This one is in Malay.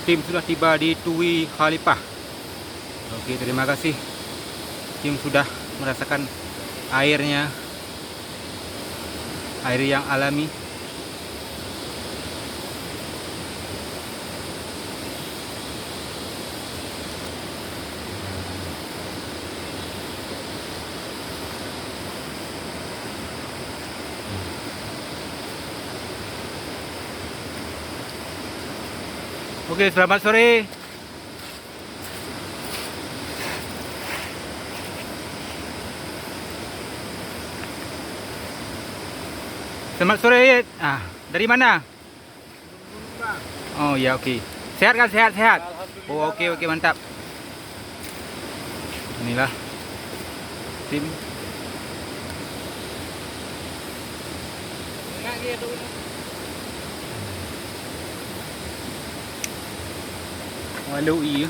tim sudah tiba di Tui Khalifah. Okey, terima kasih. Tim sudah merasakan airnya, air yang alami. Okey, selamat sore. Selamat sore. Dari mana? Oh ya, okey. Sehat kan? Sehat. Oh, okey, mantap. Inilah tim. Walau iya.